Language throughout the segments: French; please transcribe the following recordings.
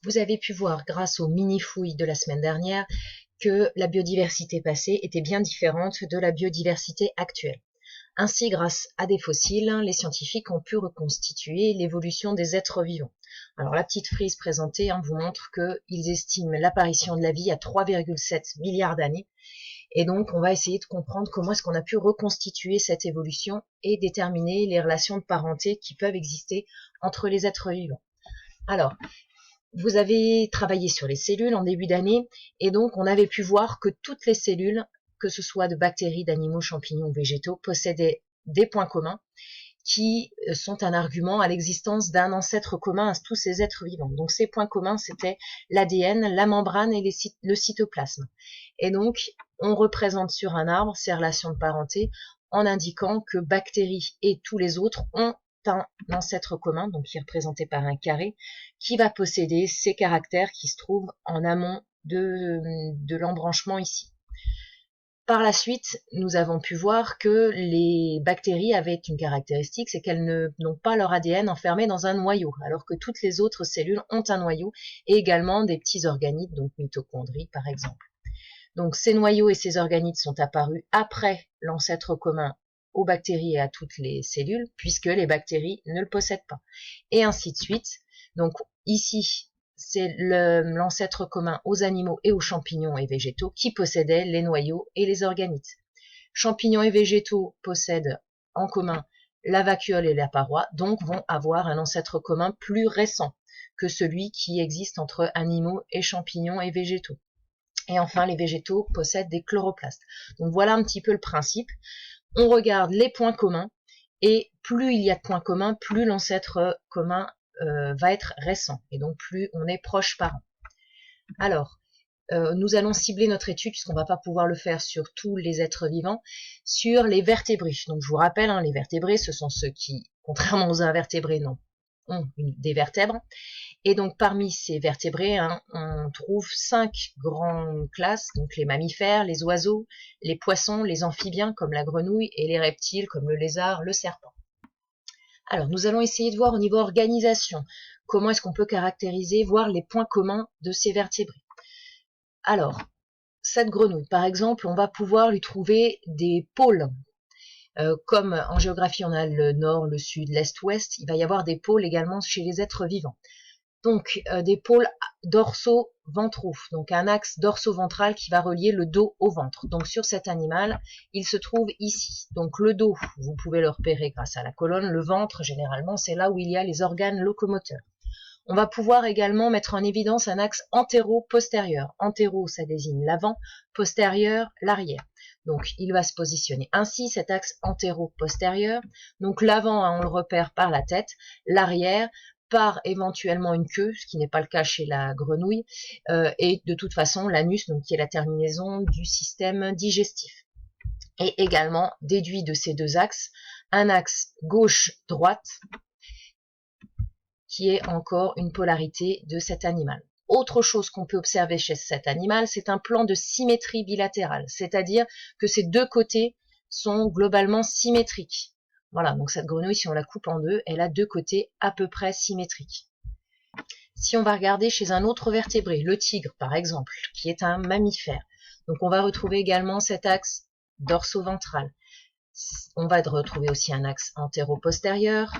Vous avez pu voir grâce aux mini-fouilles de la semaine dernière que la biodiversité passée était bien différente de la biodiversité actuelle. Ainsi, grâce à des fossiles, les scientifiques ont pu reconstituer l'évolution des êtres vivants. Alors la petite frise présentée vous montre qu'ils estiment l'apparition de la vie à 3,7 milliards d'années. Et donc, on va essayer de comprendre comment est-ce qu'on a pu reconstituer cette évolution et déterminer les relations de parenté qui peuvent exister entre les êtres vivants. Alors, vous avez travaillé sur les cellules en début d'année, et donc on avait pu voir que toutes les cellules, que ce soit de bactéries, d'animaux, champignons, végétaux, possédaient des points communs qui sont un argument à l'existence d'un ancêtre commun à tous ces êtres vivants. Donc ces points communs, c'était l'ADN, la membrane et le cytoplasme. Et donc, on représente sur un arbre ces relations de parenté en indiquant que bactéries et tous les autres ont un ancêtre commun, donc qui est représenté par un carré, qui va posséder ces caractères qui se trouvent en amont de l'embranchement ici. Par la suite, nous avons pu voir que les bactéries avaient une caractéristique, c'est qu'elles n'ont pas leur ADN enfermé dans un noyau, alors que toutes les autres cellules ont un noyau, et également des petits organites, donc mitochondries par exemple. Donc ces noyaux et ces organites sont apparus après l'ancêtre commun aux bactéries et à toutes les cellules, puisque les bactéries ne le possèdent pas. Et ainsi de suite. Donc ici, c'est l'ancêtre commun aux animaux et aux champignons et végétaux qui possédaient les noyaux et les organites. Champignons et végétaux possèdent en commun la vacuole et la paroi, donc vont avoir un ancêtre commun plus récent que celui qui existe entre animaux et champignons et végétaux. Et enfin, les végétaux possèdent des chloroplastes. Donc voilà un petit peu le principe. On regarde les points communs, et plus il y a de points communs, plus l'ancêtre commun va être récent, et donc plus on est proche parent. Alors, nous allons cibler notre étude, puisqu'on ne va pas pouvoir le faire sur tous les êtres vivants, sur les vertébrés. Donc je vous rappelle, les vertébrés, ce sont ceux qui, contrairement aux invertébrés, ont des vertèbres. Et donc parmi ces vertébrés, on trouve 5 grandes classes, donc les mammifères, les oiseaux, les poissons, les amphibiens comme la grenouille et les reptiles comme le lézard, le serpent. Alors nous allons essayer de voir au niveau organisation, comment est-ce qu'on peut caractériser, voir les points communs de ces vertébrés. Alors, cette grenouille, par exemple, on va pouvoir lui trouver des pôles. Comme en géographie on a le nord, le sud, l'est, ouest, il va y avoir des pôles également chez les êtres vivants. Donc des pôles dorsaux-ventraux, donc un axe dorso-ventral qui va relier le dos au ventre. Donc sur cet animal, il se trouve ici. Donc le dos, vous pouvez le repérer grâce à la colonne. Le ventre, généralement, c'est là où il y a les organes locomoteurs. On va pouvoir également mettre en évidence un axe antéro-postérieur. Antéro, ça désigne l'avant, postérieur, l'arrière. Donc il va se positionner ainsi, cet axe antéro-postérieur. Donc l'avant, on le repère par la tête, l'arrière par éventuellement une queue, ce qui n'est pas le cas chez la grenouille, et de toute façon l'anus, donc qui est la terminaison du système digestif. Et également déduit de ces deux axes, un axe gauche-droite, qui est encore une polarité de cet animal. Autre chose qu'on peut observer chez cet animal, c'est un plan de symétrie bilatérale, c'est-à-dire que ces deux côtés sont globalement symétriques. Voilà, donc cette grenouille, si on la coupe en deux, elle a deux côtés à peu près symétriques. Si on va regarder chez un autre vertébré, le tigre par exemple, qui est un mammifère, donc on va retrouver également cet axe dorso-ventral. On va retrouver aussi un axe antéro-postérieur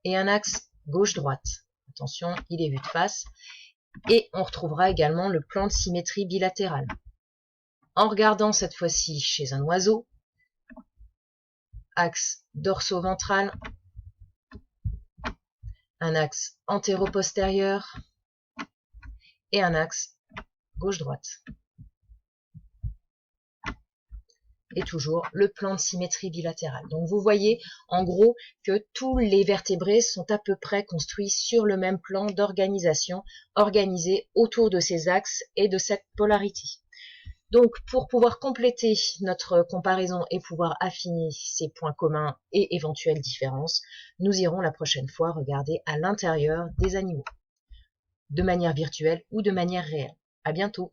et un axe gauche-droite. Attention, il est vu de face. Et on retrouvera également le plan de symétrie bilatérale. En regardant cette fois-ci chez un oiseau, axe dorso-ventral, un axe antéro-postérieur et un axe gauche-droite. Et toujours le plan de symétrie bilatérale. Donc vous voyez en gros que tous les vertébrés sont à peu près construits sur le même plan d'organisation, organisés autour de ces axes et de cette polarité. Donc pour pouvoir compléter notre comparaison et pouvoir affiner ces points communs et éventuelles différences, nous irons la prochaine fois regarder à l'intérieur des animaux, de manière virtuelle ou de manière réelle. À bientôt.